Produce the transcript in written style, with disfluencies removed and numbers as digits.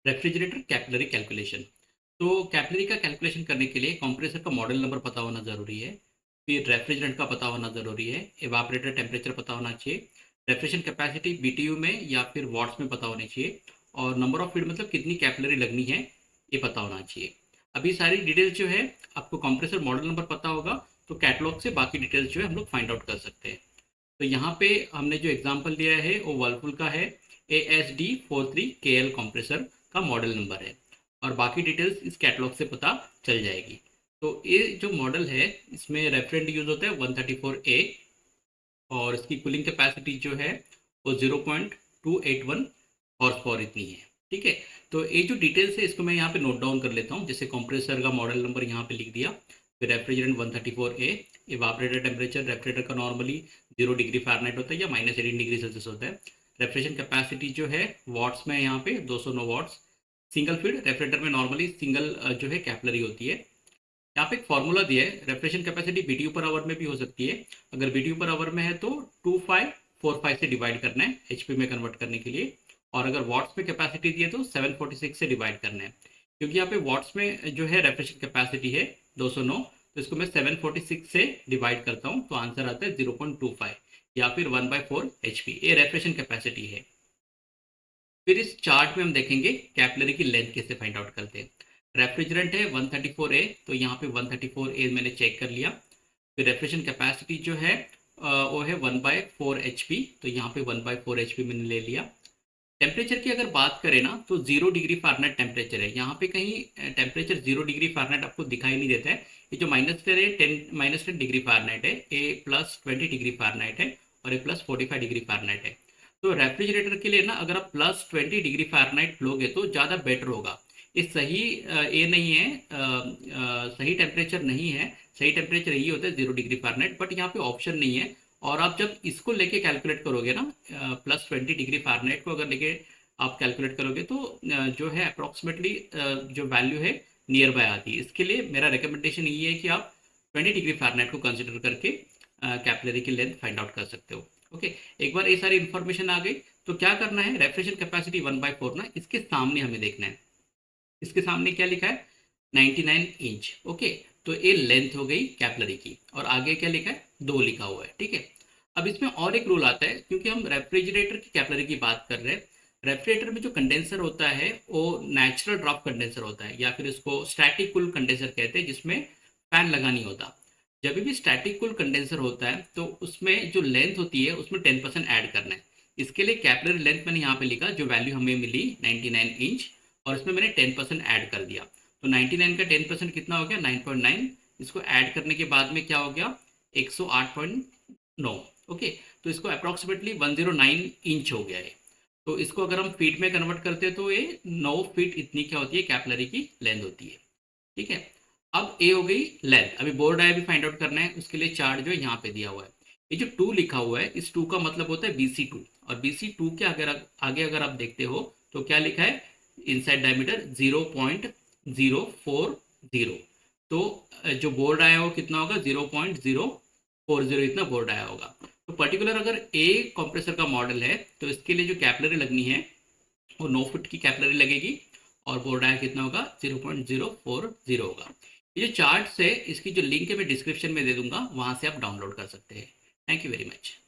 Refrigerator capillary calculation. तो capillary का calculation करने के लिए कंप्रेसर का मॉडल नंबर पता होना ज़रूरी है, फिर रेफ्रिजरेंट का पता होना ज़रूरी है, एवापरेटर टेम्परेचर पता होना चाहिए, रेफ्रिजरेशन कैपेसिटी बीटीयू में या फिर वॉट्स में पता होनी चाहिए, और नंबर ऑफ फीट मतलब कितनी कैपिलरी लगनी है ये पता होना चाहिए। अभी सारी डिटेल्स जो है आपको कंप्रेसर मॉडल नंबर पता होगा तो कैटलॉग से बाकी डिटेल्स जो है हम लोग फाइंड आउट कर सकते हैं। तो यहाँ पे हमने जो एग्जांपल लिया है वो वर्लपूल का है, ASD43KL कंप्रेसर का मॉडल नंबर है, और बाकी डिटेल्स इस कैटलॉग से पता चल जाएगी। तो ये जो मॉडल है इसमें रेफरेंट यूज होता है 134A, और इसकी कूलिंग कैपेसिटी जो है वो 0.281 हॉर्स पावर इतनी है। ठीक है, तो ये जो डिटेल्स है इसको मैं यहाँ पे नोट डाउन कर लेता हूँ। जैसे कंप्रेसर का मॉडल नंबर यहाँ पे लिख दिया, फिर refrigerant 134A, evaporator temperature refrigerator का नॉर्मली 0 डिग्री फ़ारेनहाइट होता है या -18 डिग्री सेल्सियस होता है। रेफ्रिजरेशन कैपेसिटी जो है वॉट्स में यहाँ पे 209 वॉट्स। सिंगल फीड रेफ्रिजरेटर में नॉर्मली सिंगल जो है कैपिलरी होती है। यहाँ पे एक फॉर्मूला दिया है, refrigeration capacity BTU per hour में भी हो सकती है। अगर बीटीयू पर आवर में है तो 2545 से डिवाइड करना है एचपी में कन्वर्ट करने के लिए, और अगर वॉट्स में कैपेसिटी दी है तो 746 से डिवाइड करना है। क्योंकि यहाँ पे वॉट्स में जो है रेफ्रिजरेशन कैपेसिटी है 209, तो इसको मैं 746 से डिवाइड करता हूँ तो आंसर आता है 0.25 या फिर 1/4 HP। ये रेफ्रिजरेशन कैपेसिटी है। फिर इस चार्ट में हम देखेंगे कैपिलरी की लेंथ कैसे फाइंड आउट करते हैं। रेफ्रिजरेंट है 134A, तो यहाँ पे 134A मैंने चेक कर लिया। फिर रेफ्रिजरेशन कैपेसिटी जो है वो है 1/4 HP, तो यहाँ पे 1/4 HP मैंने ले लिया। टेम्परेचर की अगर बात करें ना तो 0 डिग्री फ़ारेनहाइट टेम्परेचर है। यहाँ पे कहीं टेम्परेचर 0 डिग्री फ़ारेनहाइट आपको दिखाई नहीं देता है। ये जो -10 डिग्री फ़ारेनहाइट है, ये +20 डिग्री फ़ारेनहाइट है, और ये +45 डिग्री फ़ारेनहाइट है। तो रेफ्रिजरेटर के लिए ना अगर आप +20 डिग्री फ़ारेनहाइट लोगे तो ज़्यादा बेटर होगा। ये सही ये नहीं है, सही टेम्परेचर नहीं है। सही टेम्परेचर यही होता है 0 डिग्री फ़ारेनहाइट, बट यहाँ पे ऑप्शन नहीं है। और आप जब इसको लेके कैलकुलेट करोगे ना, +20 डिग्री फ़ारेनहाइट को अगर लेके आप कैलकुलेट करोगे तो जो है अप्रॉक्सीमेटली जो वैल्यू है नियर बाय आती है। इसके लिए मेरा रिकमेंडेशन ये है कि आप 20 डिग्री फ़ारेनहाइट को कंसिडर करके कैपिलरी की लेंथ फाइंड आउट कर सकते हो। ओके, एक बार ये सारी इन्फॉर्मेशन आ गई तो क्या करना है, रेफ्रिजरेशन कैपेसिटी 1/4 ना इसके सामने हमें देखना है। इसके सामने क्या लिखा है, 99 इंच। ओके, तो ये लेंथ हो गई कैपिलरी की, और आगे क्या लिखा है, 2 लिखा हुआ है। ठीक है, अब इसमें और एक रूल आता है, क्योंकि हम रेफ्रिजरेटर की कैपिलरी की बात कर रहे हैं। रेफ्रिजरेटर में जो कंडेंसर होता है वो नेचुरल ड्रॉप कंडेंसर होता है, या फिर इसको स्टैटिक कूल कंडेंसर कहते हैं, जिसमें फैन लगा नहीं होता। जब भी स्टैटिक कूल कंडेंसर होता है तो उसमें जो लेंथ होती है उसमें 10% ऐड करना है। इसके लिए कैपिलरी लेंथ मैंने यहाँ पे लिखा, जो वैल्यू हमें मिली 99 इंच, और इसमें मैंने 10% ऐड कर दिया। तो 99 का 10% कितना हो गया, 9.9। इसको ऐड करने के बाद में क्या हो गया, 108.9। ओके, तो इसको अप्रॉक्सीमेटली 109 इंच हो गया है। तो इसको अगर हम फीट में कन्वर्ट करते हैं तो ये 9 फीट इतनी क्या होती है, कैपिलरी की लेंथ होती है। ठीक है, अब ए हो गई लेंथ। अभी बोर डाया भी फाइंड आउट करना है, उसके लिए चार्ट जो है यहाँ पे दिया हुआ है। ये जो 2 लिखा हुआ है, इस 2 का मतलब होता है BC2, और BC2 के आगे अगर आप देखते हो तो क्या लिखा है, इनसाइड डायमीटर 0.040। तो जो बोर्ड आया हो कितना होगा, 0.040 इतना बोर्ड आया होगा। तो पर्टिकुलर अगर ए कंप्रेसर का मॉडल है तो इसके लिए जो कैपिलरी लगनी है वो 9 फुट की कैपिलरी लगेगी, और बोर्ड आया कितना होगा, 0.040 होगा। ये जो चार्ट्स है इसकी जो लिंक है मैं डिस्क्रिप्शन में दे दूंगा, वहां से आप डाउनलोड कर सकते हैं। Thank you very much.